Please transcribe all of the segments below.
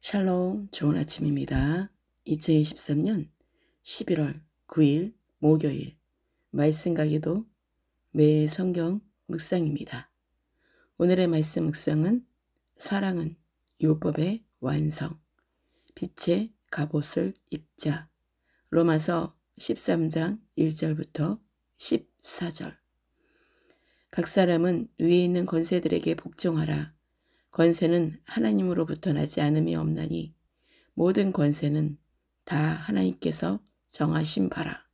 샬롬, 좋은 아침입니다. 2023년 11월 9일 목요일 말씀 가기도 매일 성경 묵상입니다. 오늘의 말씀 묵상은 사랑은 율법의 완성, 빛의 갑옷을 입자. 로마서 13장 1절부터 14절. 각 사람은 위에 있는 권세들에게 복종하라. 권세는 하나님으로부터 나지 않음이 없나니 모든 권세는 다 하나님께서 정하신 바라.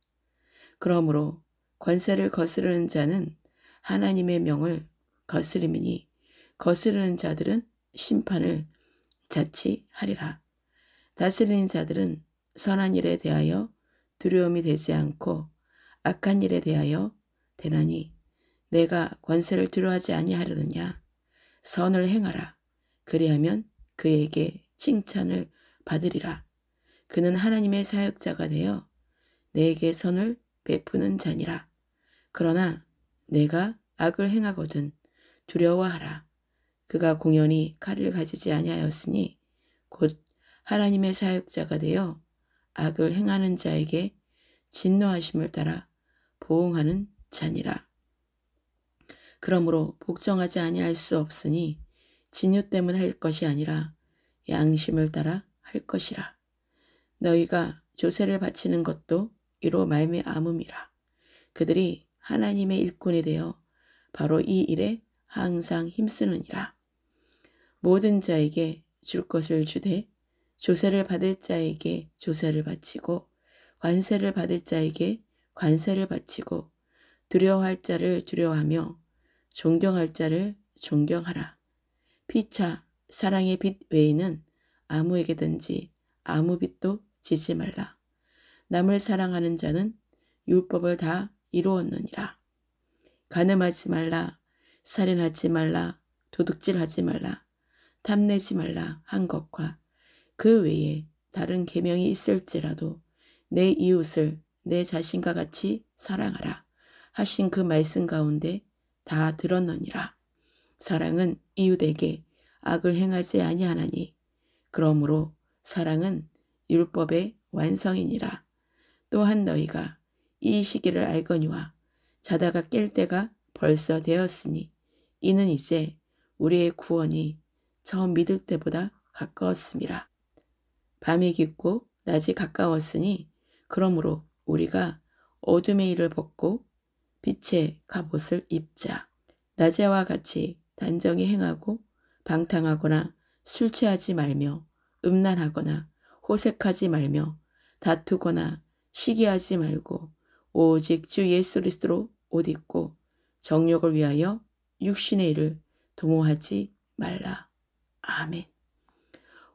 그러므로 권세를 거스르는 자는 하나님의 명을 거스림이니 거스르는 자들은 심판을 자치하리라. 다스리는 자들은 선한 일에 대하여 두려움이 되지 않고 악한 일에 대하여 되나니 내가 권세를 두려워하지 아니하려느냐. 선을 행하라. 그리하면 그에게 칭찬을 받으리라. 그는 하나님의 사역자가 되어 내게 선을 베푸는 자니라. 그러나 내가 악을 행하거든 두려워하라. 그가 공연히 칼을 가지지 아니하였으니 곧 하나님의 사역자가 되어 악을 행하는 자에게 진노하심을 따라 보응하는 자니라. 그러므로 복종하지 아니할 수 없으니 진유 때문 할 것이 아니라 양심을 따라 할 것이라. 너희가 조세를 바치는 것도 이로 말미암음이라. 그들이 하나님의 일꾼이 되어 바로 이 일에 항상 힘쓰느니라. 모든 자에게 줄 것을 주되 조세를 받을 자에게 조세를 바치고 관세를 받을 자에게 관세를 바치고 두려워할 자를 두려워하며 존경할 자를 존경하라. 피차 사랑의 빛 외에는 아무에게든지 아무 빛도 지지 말라. 남을 사랑하는 자는 율법을 다 이루었느니라. 간음하지 말라, 살인하지 말라, 도둑질하지 말라, 탐내지 말라 한 것과 그 외에 다른 계명이 있을지라도 내 이웃을 내 자신과 같이 사랑하라 하신 그 말씀 가운데 다 들었느니라. 사랑은 이웃에게 악을 행하지 아니하나니 그러므로 사랑은 율법의 완성이니라. 또한 너희가 이 시기를 알거니와 자다가 깰 때가 벌써 되었으니 이는 이제 우리의 구원이 처음 믿을 때보다 가까웠음이라. 밤이 깊고 낮이 가까웠으니 그러므로 우리가 어둠의 일을 벗고 빛의 갑옷을 입자. 낮에와 같이 단정히 행하고 방탕하거나 술 취하지 말며 음란하거나 호색하지 말며 다투거나 시기하지 말고 오직 주 예수 그리스도로 옷 입고 정욕을 위하여 육신의 일을 도모하지 말라. 아멘.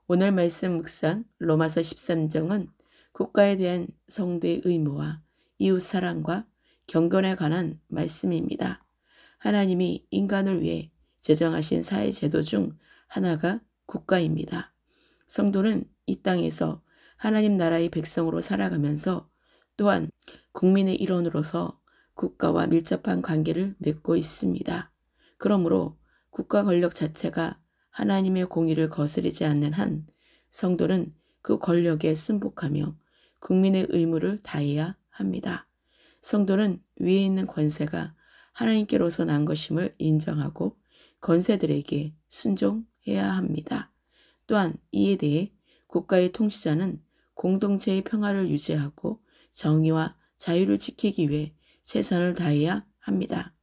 오늘 말씀 묵상 로마서 13장은 국가에 대한 성도의 의무와 이웃 사랑과 경건에 관한 말씀입니다. 하나님이 인간을 위해 제정하신 사회 제도 중 하나가 국가입니다. 성도는 이 땅에서 하나님 나라의 백성으로 살아가면서 또한 국민의 일원으로서 국가와 밀접한 관계를 맺고 있습니다. 그러므로 국가 권력 자체가 하나님의 공의를 거스르지 않는 한 성도는 그 권력에 순복하며 국민의 의무를 다해야 합니다. 성도는 위에 있는 권세가 하나님께로서 난 것임을 인정하고 권세들에게 순종해야 합니다. 또한 이에 대해 국가의 통치자는 공동체의 평화를 유지하고 정의와 자유를 지키기 위해 최선을 다해야 합니다.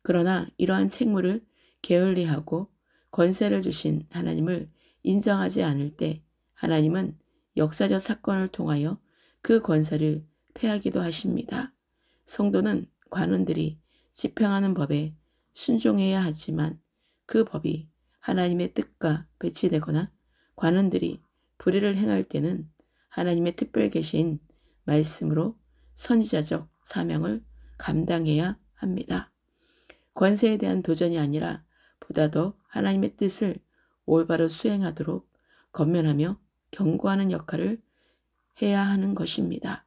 그러나 이러한 책무를 게을리하고 권세를 주신 하나님을 인정하지 않을 때 하나님은 역사적 사건을 통하여 그 권세를 폐하기도 하십니다. 성도는 관원들이 집행하는 법에 순종해야 하지만 그 법이 하나님의 뜻과 배치되거나 관원들이 불의를 행할 때는 하나님의 특별 계신 말씀으로 선지자적 사명을 감당해야 합니다. 권세에 대한 도전이 아니라 보다 더 하나님의 뜻을 올바로 수행하도록 권면하며 경고하는 역할을 해야 하는 것입니다.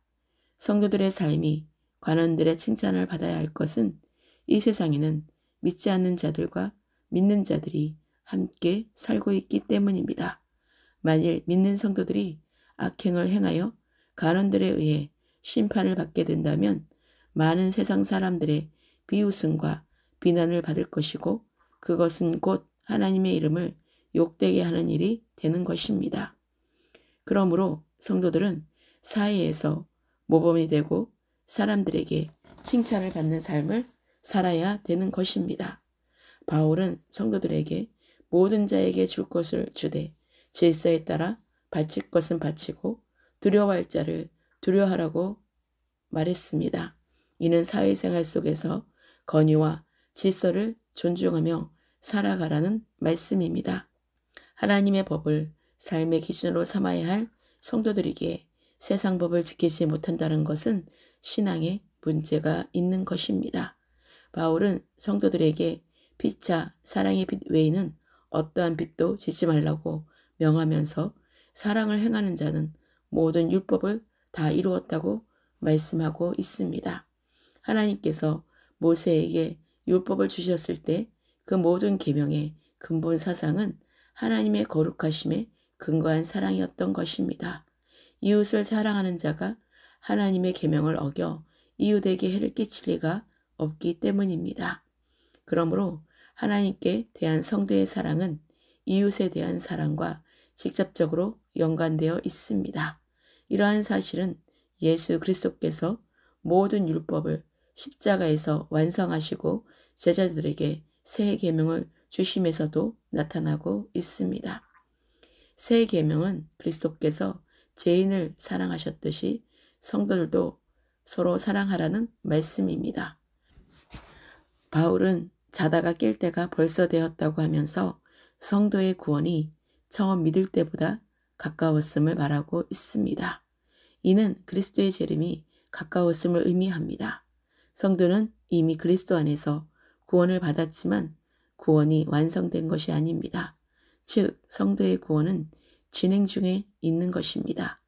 성도들의 삶이 관원들의 칭찬을 받아야 할 것은 이 세상에는 믿지 않는 자들과 믿는 자들이 함께 살고 있기 때문입니다. 만일 믿는 성도들이 악행을 행하여 간원들에 의해 심판을 받게 된다면 많은 세상 사람들의 비웃음과 비난을 받을 것이고 그것은 곧 하나님의 이름을 욕되게 하는 일이 되는 것입니다. 그러므로 성도들은 사회에서 모범이 되고 사람들에게 칭찬을 받는 삶을 살아야 되는 것입니다. 바울은 성도들에게 모든 자에게 줄 것을 주되 질서에 따라 바칠 것은 바치고 두려워할 자를 두려워하라고 말했습니다. 이는 사회생활 속에서 권위와 질서를 존중하며 살아가라는 말씀입니다. 하나님의 법을 삶의 기준으로 삼아야 할 성도들이기에 세상 법을 지키지 못한다는 것은 신앙에 문제가 있는 것입니다. 바울은 성도들에게 피차 사랑의 빛 외에는 어떠한 빛도 지지 말라고 명하면서 사랑을 행하는 자는 모든 율법을 다 이루었다고 말씀하고 있습니다. 하나님께서 모세에게 율법을 주셨을 때 그 모든 계명의 근본 사상은 하나님의 거룩하심에 근거한 사랑이었던 것입니다. 이웃을 사랑하는 자가 하나님의 계명을 어겨 이웃에게 해를 끼칠 리가 없기 때문입니다. 그러므로 하나님께 대한 성도의 사랑은 이웃에 대한 사랑과 직접적으로 연관되어 있습니다. 이러한 사실은 예수 그리스도께서 모든 율법을 십자가에서 완성하시고 제자들에게 새 계명을 주심에서도 나타나고 있습니다. 새 계명은 그리스도께서 죄인을 사랑하셨듯이 성도들도 서로 사랑하라는 말씀입니다. 바울은 자다가 깰 때가 벌써 되었다고 하면서 성도의 구원이 처음 믿을 때보다 가까웠음을 말하고 있습니다. 이는 그리스도의 재림이 가까웠음을 의미합니다. 성도는 이미 그리스도 안에서 구원을 받았지만 구원이 완성된 것이 아닙니다. 즉 성도의 구원은 진행 중에 있는 것입니다.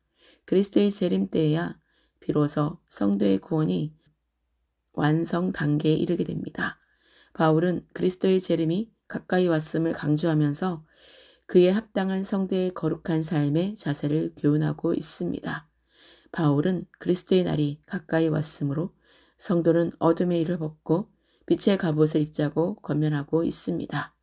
그리스도의 재림 때에야 비로소 성도의 구원이 완성 단계에 이르게 됩니다. 바울은 그리스도의 재림이 가까이 왔음을 강조하면서 그에 합당한 성도의 거룩한 삶의 자세를 교훈하고 있습니다. 바울은 그리스도의 날이 가까이 왔으므로 성도는 어둠의 일을 벗고 빛의 갑옷을 입자고 권면하고 있습니다.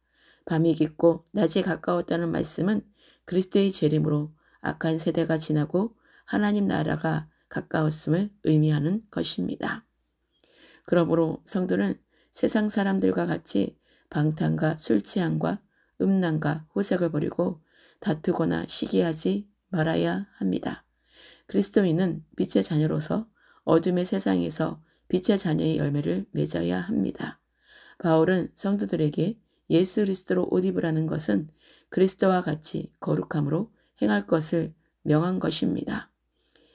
밤이 깊고 낮이 가까웠다는 말씀은 그리스도의 재림으로 악한 세대가 지나고 하나님 나라가 가까웠음을 의미하는 것입니다. 그러므로 성도는 세상 사람들과 같이 방탕과 술 취함과 음란과 호색을 버리고 다투거나 시기하지 말아야 합니다. 그리스도인은 빛의 자녀로서 어둠의 세상에서 빛의 자녀의 열매를 맺어야 합니다. 바울은 성도들에게 예수 그리스도로 옷 입으라는 것은 그리스도와 같이 거룩함으로 행할 것을 명한 것입니다.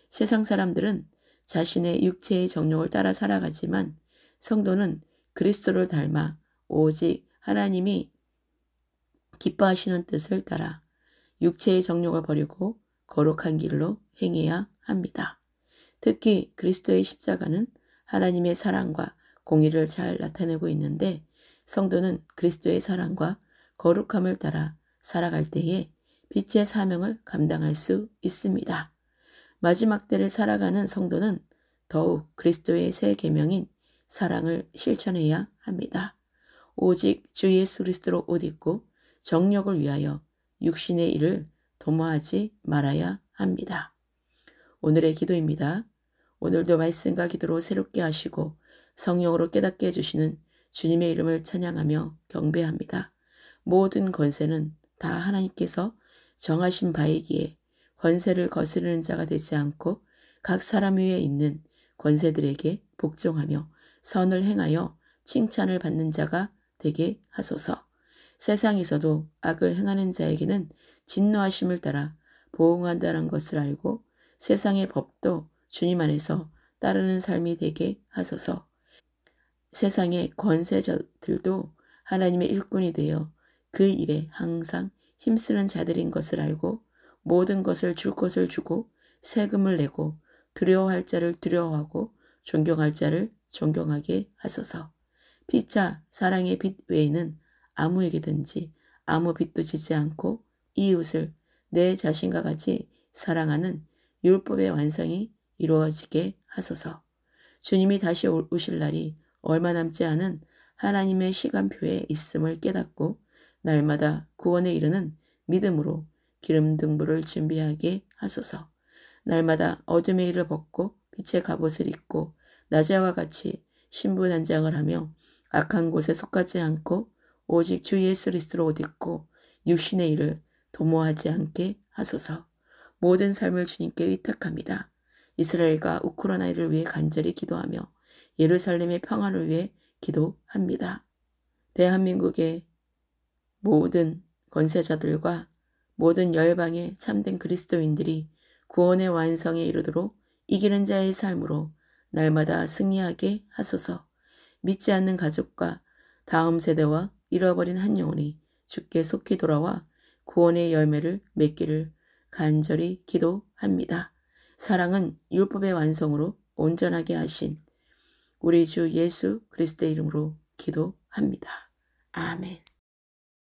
세상 사람들은 자신의 육체의 정욕을 따라 살아가지만 성도는 그리스도를 닮아 오직 하나님이 기뻐하시는 뜻을 따라 육체의 정욕을 버리고 거룩한 길로 행해야 합니다. 특히 그리스도의 십자가는 하나님의 사랑과 공의를 잘 나타내고 있는데 성도는 그리스도의 사랑과 거룩함을 따라 살아갈 때에 빛의 사명을 감당할 수 있습니다. 마지막 때를 살아가는 성도는 더욱 그리스도의 새 계명인 사랑을 실천해야 합니다. 오직 주 예수 그리스도로 옷 입고 정욕을 위하여 육신의 일을 도모하지 말아야 합니다. 오늘의 기도입니다. 오늘도 말씀과 기도로 새롭게 하시고 성령으로 깨닫게 해주시는 주님의 이름을 찬양하며 경배합니다. 모든 권세는 다 하나님께서 정하신 바이기에 권세를 거스르는 자가 되지 않고 각 사람 위에 있는 권세들에게 복종하며 선을 행하여 칭찬을 받는 자가 되게 하소서. 세상에서도 악을 행하는 자에게는 진노하심을 따라 보응한다는 것을 알고 세상의 법도 주님 안에서 따르는 삶이 되게 하소서. 세상의 권세자들도 하나님의 일꾼이 되어 그 일에 항상 힘쓰는 자들인 것을 알고 모든 것을 줄 것을 주고 세금을 내고 두려워할 자를 두려워하고 존경할 자를 존경하게 하소서. 피차 사랑의 빛 외에는 아무에게든지 아무 빛도 지지 않고 이웃을 내 자신과 같이 사랑하는 율법의 완성이 이루어지게 하소서. 주님이 다시 오실 날이 얼마 남지 않은 하나님의 시간표에 있음을 깨닫고 날마다 구원에 이르는 믿음으로 기름 등불을 준비하게 하소서. 날마다 어둠의 일을 벗고 빛의 갑옷을 입고 낮에와 같이 신부단장을 하며 악한 곳에 속하지 않고 오직 주 예수 그리스도로 옷 입고 육신의 일을 도모하지 않게 하소서. 모든 삶을 주님께 의탁합니다. 이스라엘과 우크라이나를 위해 간절히 기도하며 예루살렘의 평안을 위해 기도합니다. 대한민국의 모든 권세자들과 모든 열방의 참된 그리스도인들이 구원의 완성에 이르도록 이기는 자의 삶으로 날마다 승리하게 하소서. 믿지 않는 가족과 다음 세대와 잃어버린 한 영혼이 주께 속히 돌아와 구원의 열매를 맺기를 간절히 기도합니다. 사랑은 율법의 완성으로 온전하게 하신 우리 주 예수 그리스도의 이름으로 기도합니다. 아멘.